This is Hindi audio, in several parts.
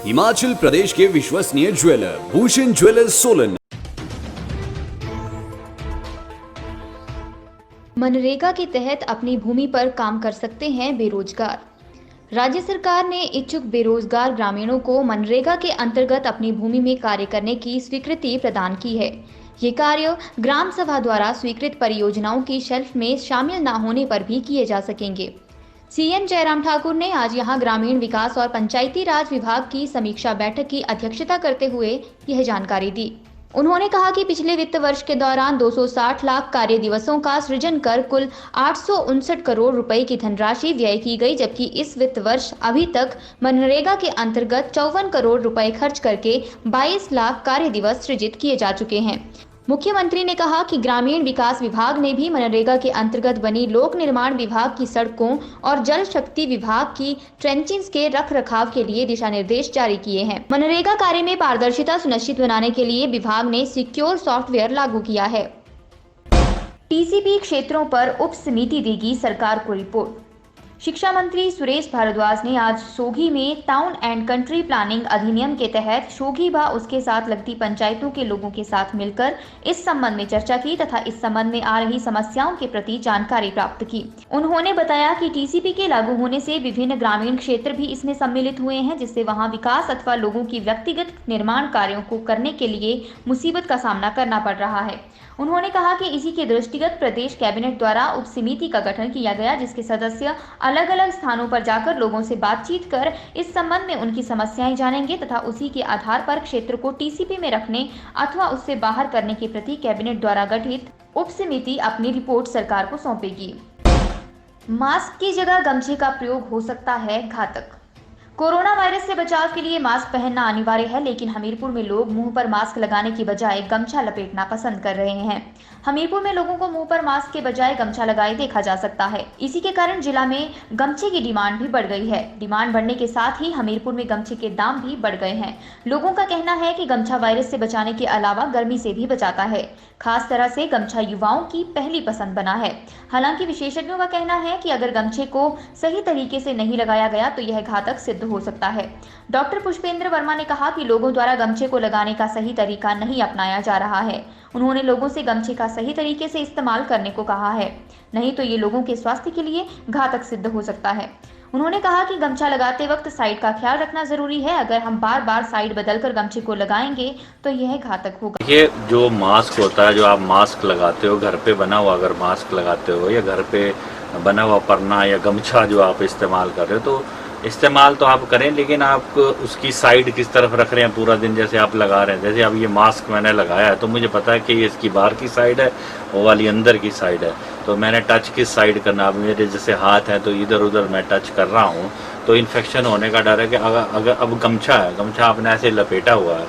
हिमाचल प्रदेश के विश्वसनीय ज्वेलर भूषण ज्वेलर्स सोलन। मनरेगा के तहत अपनी भूमि पर काम कर सकते हैं बेरोजगार। राज्य सरकार ने इच्छुक बेरोजगार ग्रामीणों को मनरेगा के अंतर्गत अपनी भूमि में कार्य करने की स्वीकृति प्रदान की है। ये कार्य ग्राम सभा द्वारा स्वीकृत परियोजनाओं की शेल्फ में शामिल न होने पर भी किए जा सकेंगे। सीएम जयराम ठाकुर ने आज यहां ग्रामीण विकास और पंचायती राज विभाग की समीक्षा बैठक की अध्यक्षता करते हुए यह जानकारी दी। उन्होंने कहा कि पिछले वित्त वर्ष के दौरान 260 लाख कार्य दिवसों का सृजन कर कुल 859 करोड़ रुपए की धनराशि व्यय की गई, जबकि इस वित्त वर्ष अभी तक मनरेगा के अंतर्गत 54 करोड़ रुपए खर्च करके 22 लाख कार्य दिवस सृजित किए जा चुके हैं। मुख्यमंत्री ने कहा कि ग्रामीण विकास विभाग ने भी मनरेगा के अंतर्गत बनी लोक निर्माण विभाग की सड़कों और जल शक्ति विभाग की ट्रेंचिंग्स के रखरखाव के लिए दिशा निर्देश जारी किए हैं। मनरेगा कार्य में पारदर्शिता सुनिश्चित बनाने के लिए विभाग ने सिक्योर सॉफ्टवेयर लागू किया है। टीसीपी क्षेत्रों पर उप समिति देगी सरकार को रिपोर्ट। शिक्षा मंत्री सुरेश भारद्वाज ने आज सोगी में टाउन एंड कंट्री प्लानिंग अधिनियम के तहत सोगी व उसके साथ लगती पंचायतों के लोगों के साथ मिलकर इस संबंध में चर्चा की तथा इस संबंध में आ रही समस्याओं के प्रति जानकारी प्राप्त की। उन्होंने बताया कि टीसीपी के लागू होने से विभिन्न ग्रामीण क्षेत्र भी इसमें सम्मिलित हुए हैं, जिससे वहां विकास अथवा लोगों की व्यक्तिगत निर्माण कार्यों को करने के लिए मुसीबत का सामना करना पड़ रहा है। उन्होंने कहा कि इसी के दृष्टिगत प्रदेश कैबिनेट द्वारा उप समिति का गठन किया गया, जिसके सदस्य अलग अलग स्थानों पर जाकर लोगों से बातचीत कर इस संबंध में उनकी समस्याएं जानेंगे तथा उसी के आधार पर क्षेत्र को टीसीपी में रखने अथवा उससे बाहर करने के प्रति कैबिनेट द्वारा गठित उप समिति अपनी रिपोर्ट सरकार को सौंपेगी। मास्क की जगह गमछे का प्रयोग हो सकता है घातक। कोरोना वायरस से बचाव के लिए मास्क पहनना अनिवार्य है, लेकिन हमीरपुर में लोग मुंह पर मास्क लगाने की बजाय गमछा लपेटना पसंद कर रहे हैं। हमीरपुर में लोगों को मुंह पर मास्क के बजाय गमछा लगाए देखा जा सकता है। इसी के कारण जिला में गमछे की डिमांड भी बढ़ गई है। डिमांड बढ़ने के साथ ही हमीरपुर में गमछे के दाम भी बढ़ गए हैं। लोगों का कहना है कि गमछा वायरस से बचाने के अलावा गर्मी से भी बचाता है। खास तरह से गमछा युवाओं की पहली पसंद बना है। हालांकि विशेषज्ञों का कहना है कि अगर गमछे को सही तरीके से नहीं लगाया गया तो यह घातक सिद्ध हो सकता है। डॉक्टर पुष्पेंद्र वर्मा ने कहा कि लोगों द्वारा गमछे को लगाने का सही तरीका नहीं अपनाया जा रहा है। उन्होंने लोगों से गमछे का सही तरीके से इस्तेमाल करने को कहा है, नहीं तो ये लोगों के स्वास्थ्य के लिए घातक सिद्ध हो सकता है। उन्होंने कहा कि गमछा लगाते वक्त साइड का ख्याल रखना जरूरी है। अगर हम बार बार साइड बदलकर गमछे को लगाएंगे तो यह घातक होगा। ये जो मास्क होता है, जो आप मास्क लगाते हो घर पे बना हुआ, अगर मास्क लगाते हो या घर पे बना हुआ परना या गमछा जो आप इस्तेमाल कर रहे हो, तो इस्तेमाल तो आप करें, लेकिन आप उसकी साइड किस तरफ रख रहे हैं पूरा दिन। जैसे आप लगा रहे हैं, जैसे अब ये मास्क मैंने लगाया है तो मुझे पता है कि ये इसकी बाहर की साइड है, वो वाली अंदर की साइड है, तो मैंने टच किस साइड करना। अब मेरे जैसे हाथ हैं तो इधर उधर मैं टच कर रहा हूँ, तो इन्फेक्शन होने का डर है कि अगर अब गमछा है, गमछा आपने ऐसे लपेटा हुआ है,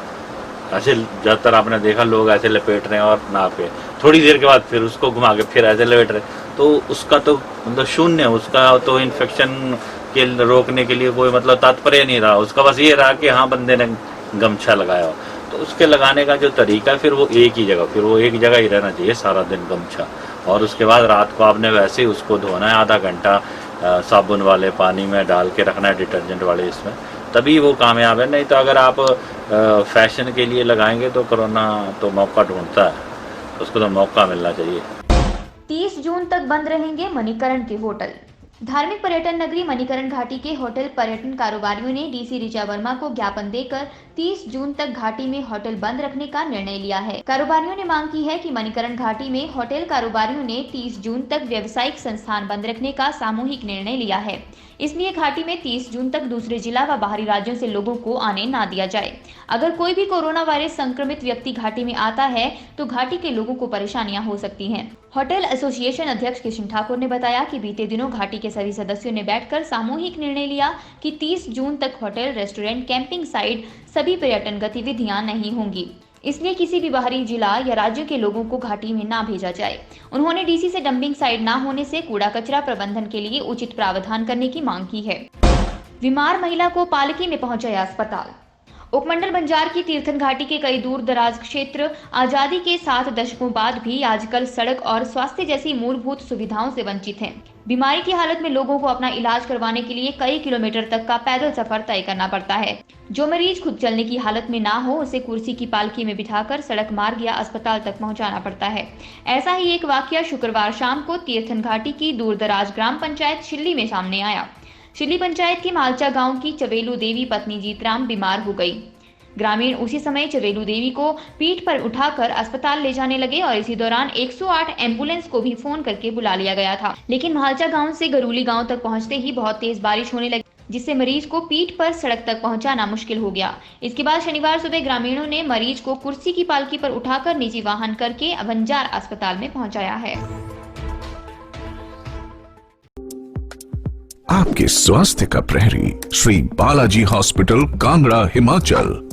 ऐसे ज़्यादातर आपने देखा लोग ऐसे लपेट रहे हैं और ना पे थोड़ी देर के बाद फिर उसको घुमा के फिर ऐसे लपेट रहे, तो उसका तो मतलब शून्य, उसका तो इन्फेक्शन के रोकने के लिए कोई मतलब तात्पर्य नहीं रहा। उसका बस ये रहा कि हाँ बंदे ने गमछा लगाया हो, तो उसके लगाने का जो तरीका है फिर वो एक ही जगह ही रहना चाहिए सारा दिन गमछा। और उसके बाद रात को आपने वैसे ही उसको धोना है, आधा घंटा साबुन वाले पानी में डाल के रखना है, डिटर्जेंट वाले इसमें, तभी वो कामयाब है। नहीं तो अगर आप फैशन के लिए लगाएंगे तो कोरोना तो मौका ढूंढता है, उसको तो मौका मिलना चाहिए। 30 जून तक बंद रहेंगे मणिकरण के होटल। धार्मिक पर्यटन नगरी मणिकरण घाटी के होटल पर्यटन कारोबारियों ने डीसी ऋचा वर्मा को ज्ञापन देकर 30 जून तक घाटी में होटल बंद रखने का निर्णय लिया है। कारोबारियों ने मांग की है कि मणिकरण घाटी में होटल कारोबारियों ने 30 जून तक व्यावसायिक संस्थान बंद रखने का सामूहिक निर्णय लिया है, इसलिए घाटी में 30 जून तक दूसरे जिला व बाहरी राज्यों से लोगों को आने ना दिया जाए। अगर कोई भी कोरोना वायरस संक्रमित व्यक्ति घाटी में आता है तो घाटी के लोगों को परेशानियां हो सकती हैं। होटल एसोसिएशन अध्यक्ष किशन ठाकुर ने बताया कि बीते दिनों घाटी के सभी सदस्यों ने बैठकर सामूहिक निर्णय लिया कि 30 जून तक होटल, रेस्टोरेंट, कैंपिंग साइट सभी पर्यटन गतिविधियां नहीं होंगी, इसलिए किसी भी बाहरी जिला या राज्य के लोगों को घाटी में ना भेजा जाए। उन्होंने डीसी से डंपिंग साइट ना होने से कूड़ा कचरा प्रबंधन के लिए उचित प्रावधान करने की मांग की है। बीमार महिला को पालकी में पहुंचाया अस्पताल। उपमंडल बंजार की तीर्थन घाटी के कई दूर दराज क्षेत्र आजादी के 7 दशकों बाद भी आजकल सड़क और स्वास्थ्य जैसी मूलभूत सुविधाओं से वंचित हैं। बीमारी की हालत में लोगों को अपना इलाज करवाने के लिए कई किलोमीटर तक का पैदल सफर तय करना पड़ता है। जो मरीज खुद चलने की हालत में ना हो, उसे कुर्सी की पालकी में बिठाकर सड़क मार्ग या अस्पताल तक पहुंचाना पड़ता है। ऐसा ही एक वाकया शुक्रवार शाम को तीर्थन घाटी की दूरदराज ग्राम पंचायत शिल्ली में सामने आया। शिल्ली पंचायत के मालचा गांव की चवेलू देवी पत्नी जीतराम बीमार हो गई। ग्रामीण उसी समय चवेलू देवी को पीठ पर उठाकर अस्पताल ले जाने लगे और इसी दौरान 108 एम्बुलेंस को भी फोन करके बुला लिया गया था। लेकिन मालचा गांव से गरूली गांव तक पहुंचते ही बहुत तेज बारिश होने लगी, जिससे मरीज को पीठ पर सड़क तक पहुंचाना मुश्किल हो गया। इसके बाद शनिवार सुबह ग्रामीणों ने मरीज को कुर्सी की पालकी पर उठाकर निजी वाहन करके बंजार अस्पताल में पहुंचाया है। आपके स्वास्थ्य का प्रहरी श्री बालाजी हॉस्पिटल, कांगड़ा, हिमाचल।